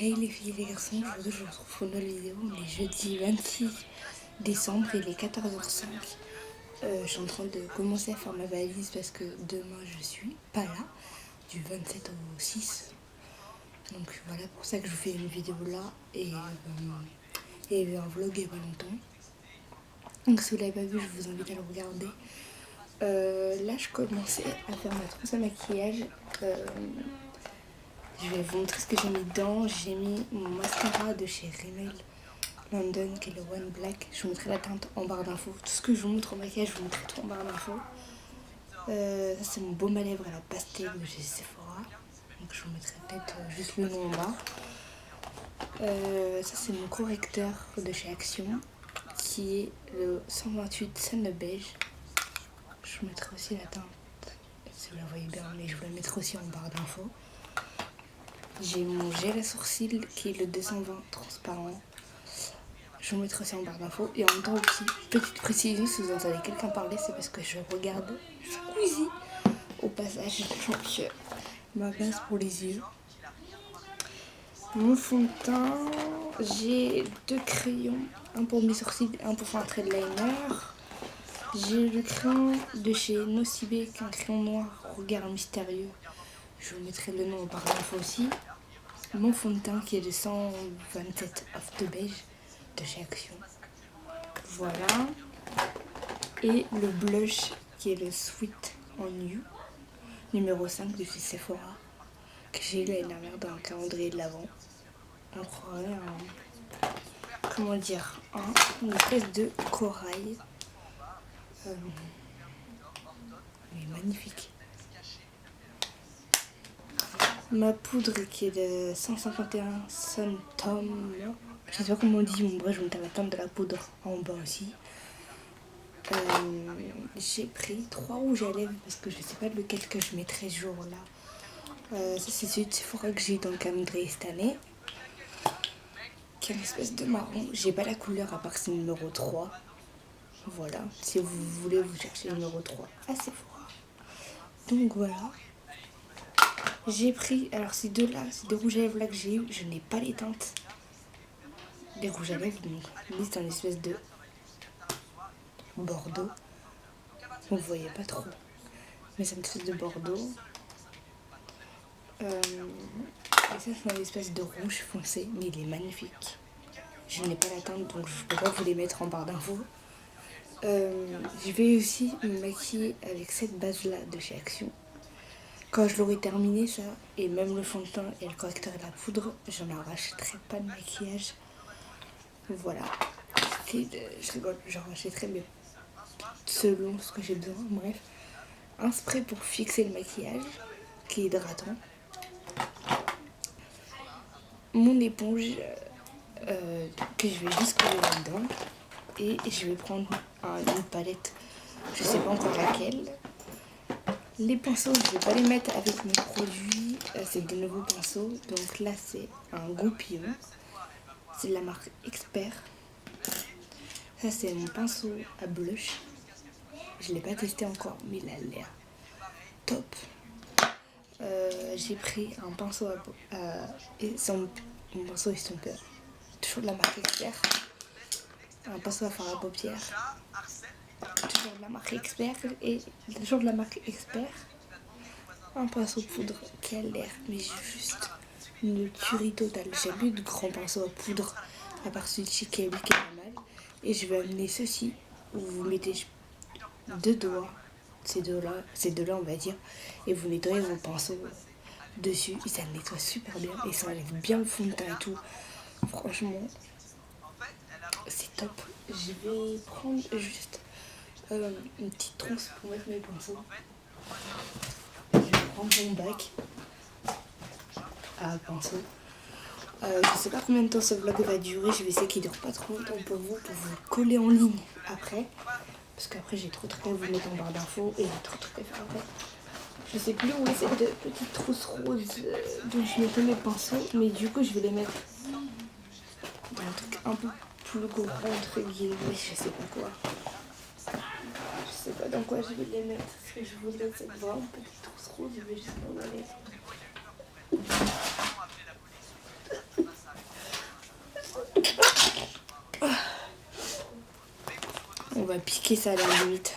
Hey les filles et les garçons, aujourd'hui je vous retrouve pour une nouvelle vidéo. On est jeudi 26 décembre, il est 14h05. Je suis en train de commencer à faire ma valise parce que demain je suis pas là, du 27 au 6. Donc voilà, pour ça que je vous fais une vidéo là et il y a eu un vlog il y a pas longtemps. Donc si vous l'avez pas vu, je vous invite à le regarder. Là je commençais à faire ma trousse à maquillage. Je vais vous montrer ce que j'ai mis dedans. J'ai mis mon mascara de chez Rimmel London qui est le One Black. Je vous mettrai la teinte en barre d'infos. Tout ce que je vous montre en maquillage, je vous mettrai tout en barre d'infos. Ça c'est mon baume à lèvres à la pastèque de chez Sephora. Donc je vous mettrai peut-être juste le nom en bas. Ça c'est mon correcteur de chez Action qui est le 128 Sun Beige. Je vous mettrai aussi la teinte si vous la voyez bien, mais je vous la mettrai aussi en barre d'infos. J'ai mon gel à sourcils qui est le 220 transparent. Je vous mettrai aussi en barre d'infos. Et en même temps aussi, petite précision, si vous entendez quelqu'un parler, c'est parce que je regarde Squeezie au passage. Donc ma base pour les yeux. Mon fond de teint, j'ai 2 crayons, un pour mes sourcils, un pour faire un trait de liner. J'ai le crayon de chez Nocibe, qui est un crayon noir, regard mystérieux. Je vous mettrai le nom en barre d'infos aussi. Mon fond de teint qui est de 127 Off the Beige de chez Action. Voilà. Et le blush qui est le Sweet on You numéro 5 de chez Sephora que j'ai eu l'année dernière dans un calendrier de l'Avent. On croirait une espèce de corail. Mais magnifique. Ma poudre qui est de 151 Sun Tom. Je sais pas comment on dit, mais bref, je vais mettre la teinte de la poudre en bas aussi. J'ai pris 3 rouges à lèvres parce que je sais pas lequel que je mettrai ce jour-là. Ça c'est celui de Sephora que j'ai eu dans le calendrier cette année, qui est une espèce de marron. J'ai pas la couleur à part que c'est numéro 3. Voilà, si vous voulez vous chercher le numéro 3 à Sephora. Donc voilà. J'ai pris, alors ces deux rouges à lèvres là que j'ai eu, je n'ai pas les teintes des rouges à lèvres, donc c'est un espèce de bordeaux. Vous ne voyez pas trop, mais c'est une espèce de bordeaux. Et ça c'est une espèce de rouge foncé, mais il est magnifique. Je n'ai pas la teinte, donc je peux pas vous les mettre en barre d'infos. Je vais aussi me maquiller avec cette base là de chez Action. Quand je l'aurai terminé ça, et même le fond de teint et le correcteur et la poudre, j'en rachèterai pas de maquillage. Voilà. Je rigole, j'en rachèterai mais selon ce que j'ai besoin. Bref, un spray pour fixer le maquillage qui est hydratant. Mon éponge que je vais juste coller là-dedans. Et je vais prendre une palette, je sais pas encore laquelle. Les pinceaux, je vais pas les mettre avec mes produits, c'est des nouveaux pinceaux. Donc là c'est un goupillon, c'est de la marque Expert. Ça c'est mon pinceau à blush. Je l'ai pas testé encore, mais il a l'air top. J'ai pris un pinceau mon pinceau estompeur, toujours de la marque Expert. Un pinceau à fard à paupières, toujours de la marque Expert et toujours de la marque Expert. Un pinceau poudre qui a l'air mais juste une tuerie totale. J'ai plus de grands pinceaux à poudre à part celui de chez Kaby qui est pas mal. Et je vais amener ceci où vous mettez 2 doigts, ces deux là on va dire, et vous nettoyez vos pinceaux dessus et ça nettoie super bien et ça enlève bien le fond de teint et tout. Franchement c'est top. Je vais prendre juste une petite trousse pour mettre mes pinceaux. Je vais prendre mon bac à pinceau. Je sais pas combien de temps ce vlog va durer. Je vais essayer qu'il dure pas trop longtemps pour vous coller en ligne après. Parce qu'après j'ai trop de trucs à vous mettre en barre d'infos et j'ai trop de trucs à faire après. Je sais plus où est cette petite trousse rose dont je mettais mes pinceaux. Mais du coup je vais les mettre dans un truc un peu plus gros entre guillemets. Je sais pas quoi. Je sais pas dans quoi je vais les mettre. Parce que je voudrais cette vraiment petite trousse rose. Je vais juste m'en aller. va piquer ça à la limite.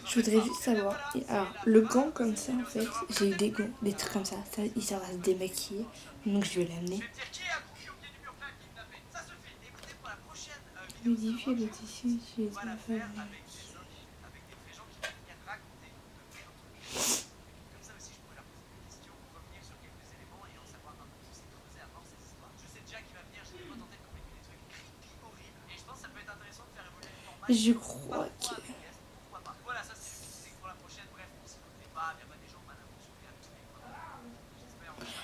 Je voudrais juste savoir. Alors, le gant comme ça, en fait, j'ai eu des gants, des trucs comme ça. Il sert à se démaquiller. Donc, je vais l'amener. Modifier le tissu, je les ai Je crois que...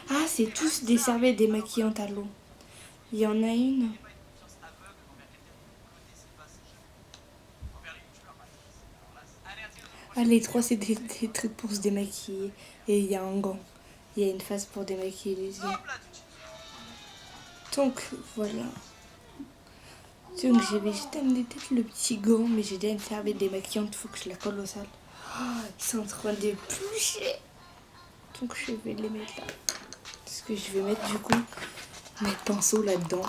Ah, c'est tous des serviettes démaquillantes à l'eau. Il y en a une. Ah, les trois, c'est des trucs pour se démaquiller. Et il y a un gant. Il y a une face pour démaquiller les yeux. Donc, voilà. Donc, j'avais juste amené peut-être le petit gant, mais j'ai déjà une serviette démaquillante. Faut que je la colle au sale. Oh, ils sont en train d'éplucher. Donc, je vais les mettre là. Parce que je vais mettre, du coup, mes pinceaux là-dedans.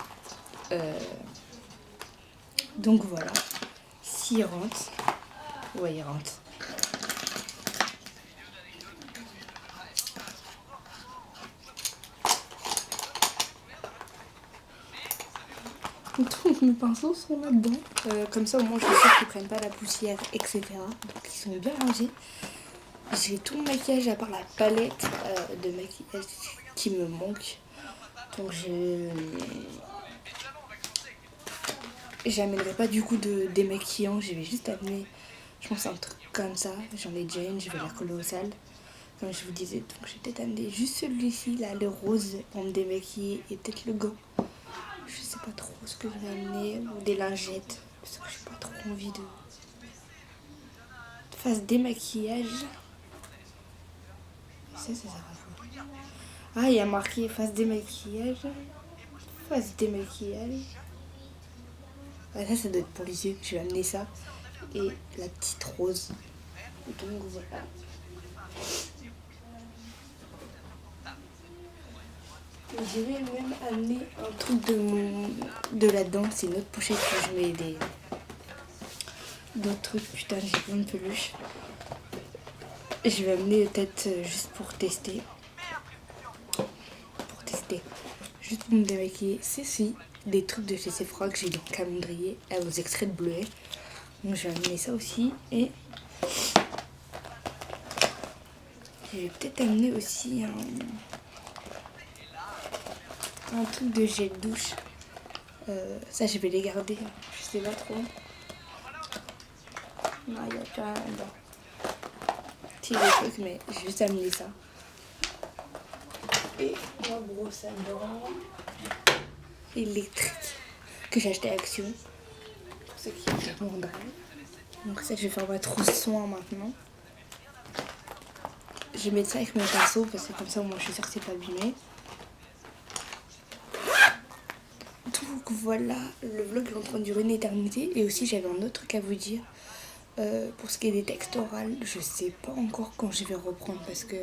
Donc, voilà. S'il rentre. Ouais, il rentre. Donc mes pinceaux sont là-dedans. Comme ça au moins je suis sûre qu'ils prennent pas la poussière, etc. Donc ils sont bien rangés. J'ai tout mon maquillage à part la palette de maquillage qui me manque. Donc j'amènerai pas du coup de démaquillant. Je vais juste amener, je pense, un truc comme ça. J'en ai déjà une, je vais la coller au sale. Comme je vous disais. Donc je vais peut-être amener juste celui-ci là, le rose pour me démaquiller et peut-être le gant. Je sais pas trop ce que je vais amener, ou des lingettes, parce que j'ai pas trop envie de faire démaquillage. Ça sert à quoi? Ah, il y a marqué face démaquillage. Face démaquillage. Ah, ça doit être pour les yeux. Je vais amener ça. Et la petite rose. Donc voilà. Je vais même amener un truc de là-dedans. C'est une autre pochette que je mets d'autres trucs. Putain, j'ai plein de peluches. Je vais amener peut-être juste pour tester. Juste pour me démaquiller. C'est des trucs de chez Sephora que j'ai dans le calendrier aux extraits de bleuet. Donc je vais amener ça aussi. Et je vais peut-être amener aussi un truc de gel douche. Ça je vais les garder. Je sais pas trop. Non, il y a pas petit des trucs, mais je vais juste amener ça. Et ma brosse à dents électrique que j'ai acheté à Action. Pour ceux qui me demanderaient. Donc ça, je vais faire ma trousse soin maintenant. Je vais mettre ça avec mon pinceau parce que comme ça, moi, je suis sûre que c'est pas abîmé. Donc voilà, le vlog est en train de durer une éternité. Et aussi, j'avais un autre truc à vous dire. Pour ce qui est des textes oraux, je sais pas encore quand je vais reprendre parce que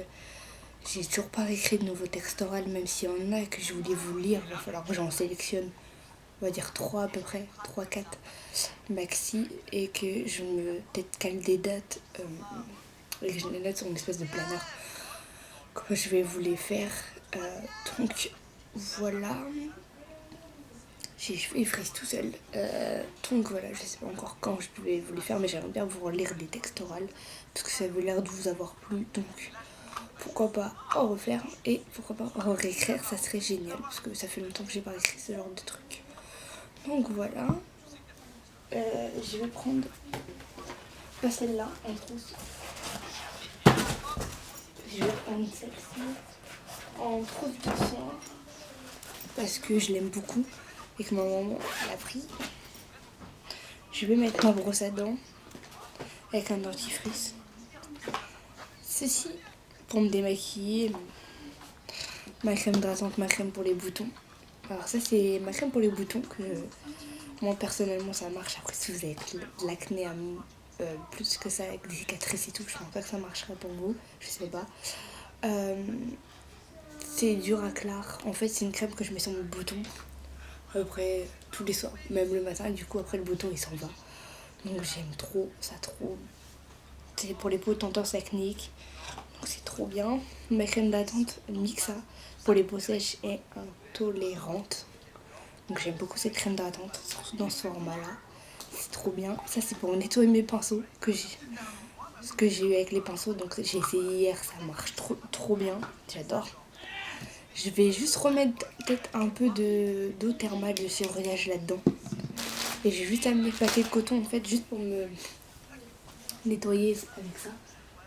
j'ai toujours pas écrit de nouveaux textes oraux, même s'il y en a que je voulais vous lire. Il va falloir que j'en sélectionne, on va dire 3 à peu près, 3-4 maxi, et que je me peut-être cale des dates et que je les note sur une espèce de planeur. Comment je vais vous les faire. Donc voilà. J'ai les cheveux ils frisent tout seul. Donc voilà, je sais pas encore quand je vais vous les faire, mais j'aimerais bien vous relire des textes oraux parce que ça avait l'air de vous avoir plu. Donc pourquoi pas en refaire et pourquoi pas en réécrire, ça serait génial parce que ça fait longtemps que j'ai pas écrit ce genre de truc. Donc voilà. Je vais prendre pas celle-là en trousse. Je vais prendre celle-ci en trousse de soin parce que je l'aime beaucoup et que ma maman l'a pris. Je vais mettre ma brosse à dents avec un dentifrice. Ceci pour me démaquiller, ma crème hydratante, ma crème pour les boutons. Alors ça c'est ma crème pour les boutons que moi personnellement ça marche. Après si vous avez de l'acné plus que ça avec des cicatrices et tout, je pense pas que ça marcherait pour vous, je sais pas. c'est Duraclar. En fait, c'est une crème que je mets sur mon bouton. Après, tous les soirs, même le matin. Du coup, après, le bouton, il s'en va. Donc, j'aime trop ça, trop. C'est pour les peaux tendance acnéiques. Donc, c'est trop bien. Ma crème d'attente Mixa pour les peaux sèches et intolérantes. Donc, j'aime beaucoup cette crème d'attente, surtout dans ce format-là. C'est trop bien. Ça, c'est pour nettoyer mes pinceaux ce que j'ai eu avec les pinceaux. Donc, j'ai essayé hier. Ça marche trop bien. J'adore. Je vais juste remettre peut-être un peu d'eau thermale de chirurgiage là-dedans. Et j'ai juste amené le paquet de coton en fait, juste pour me nettoyer avec ça.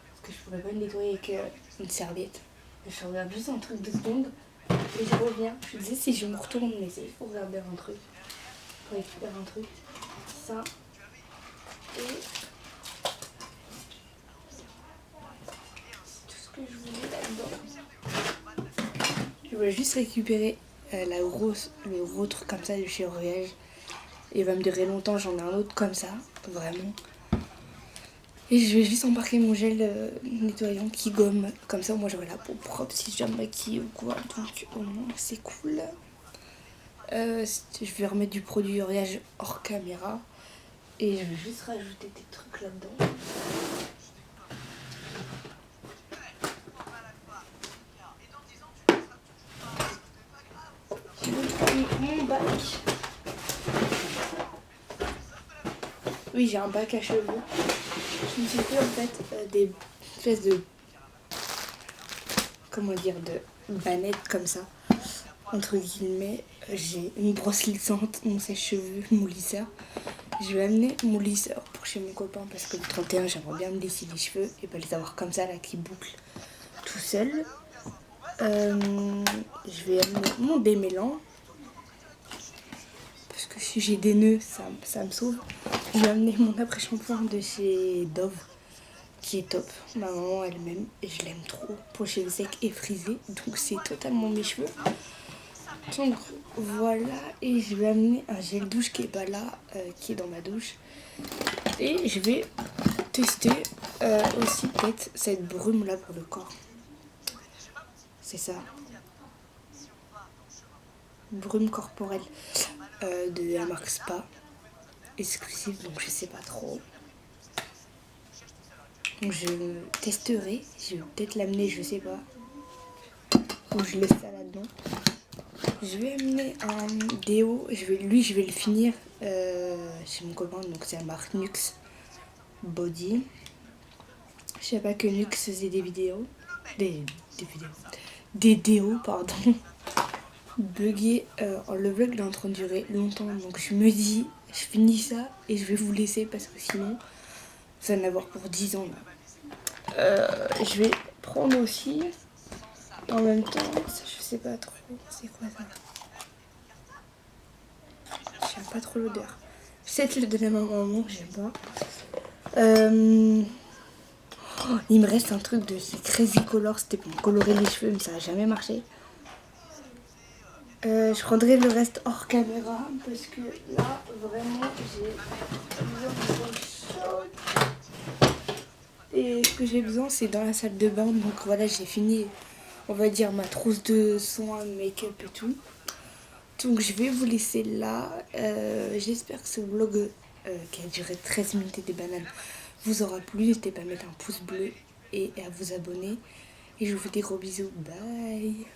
Parce que je pourrais pas le nettoyer avec une serviette. Je regarde juste un truc 2 secondes et je reviens. Je disais si je me retourne, mais c'est pour regarder un truc. Pour récupérer un truc. Ça. Et c'est tout ce que je voulais là-dedans. Je voulais juste récupérer le gros truc comme ça de chirurgiage. Il va me durer longtemps, j'en ai un autre comme ça, vraiment. Et je vais juste embarquer mon gel nettoyant qui gomme. Comme ça, moi j'aurai la peau propre si je me maquille ou quoi. Donc au moins c'est cool. Je vais remettre du produit Uriage hors caméra. Et je vais juste rajouter des trucs là-dedans. Je vais prendre mon bac. Oui, j'ai un bac à cheveux. Je me suis fait en fait des espèces de... Comment dire, de bannettes comme ça. Entre guillemets, j'ai une brosse lissante, mon sèche-cheveux, mon lisseur. Je vais amener mon lisseur pour chez mon copain parce que le 31, j'aimerais bien me lisser les cheveux et pas les avoir comme ça là qui bouclent tout seul. Je vais amener mon démêlant parce que si j'ai des nœuds, ça me sauve. Je vais amener mon après-shampoing de chez Dove qui est top. Ma maman elle-même et je l'aime trop pour cheveux secs et frisés. Donc c'est totalement mes cheveux. Donc voilà, et je vais amener un gel douche qui est pas là, qui est dans ma douche. Et je vais tester aussi peut-être cette brume là pour le corps. C'est ça. Brume corporelle de la marque Spa. Exclusive, donc je sais pas trop. Donc je testerai, je vais peut-être l'amener, je sais pas. Ou je laisse ça là-dedans. Je vais amener un déo, je vais le finir chez mon copain, donc c'est la marque Nux Body. Je sais pas que Nux faisait des vidéos, des déos, pardon. Bugué, le vlog est en train de durer longtemps, donc je me dis, je finis ça et je vais vous laisser parce que sinon, ça va en avoir pour 10 ans là. Je vais prendre aussi, en même temps, je sais pas trop, c'est quoi ça? J'aime pas trop l'odeur. Peut-être le donner à ma maman, j'aime pas. Il me reste un truc de chez Crazy Color, c'était pour me colorer les cheveux, mais ça a jamais marché. Je prendrai le reste hors caméra parce que là, vraiment, j'ai besoin de chaud. Et ce que j'ai besoin, c'est dans la salle de bain. Donc voilà, j'ai fini, on va dire, ma trousse de soins, make-up et tout. Donc je vais vous laisser là. J'espère que ce vlog qui a duré 13 minutes et des bananes vous aura plu. N'hésitez pas à mettre un pouce bleu et à vous abonner. Et je vous fais des gros bisous. Bye!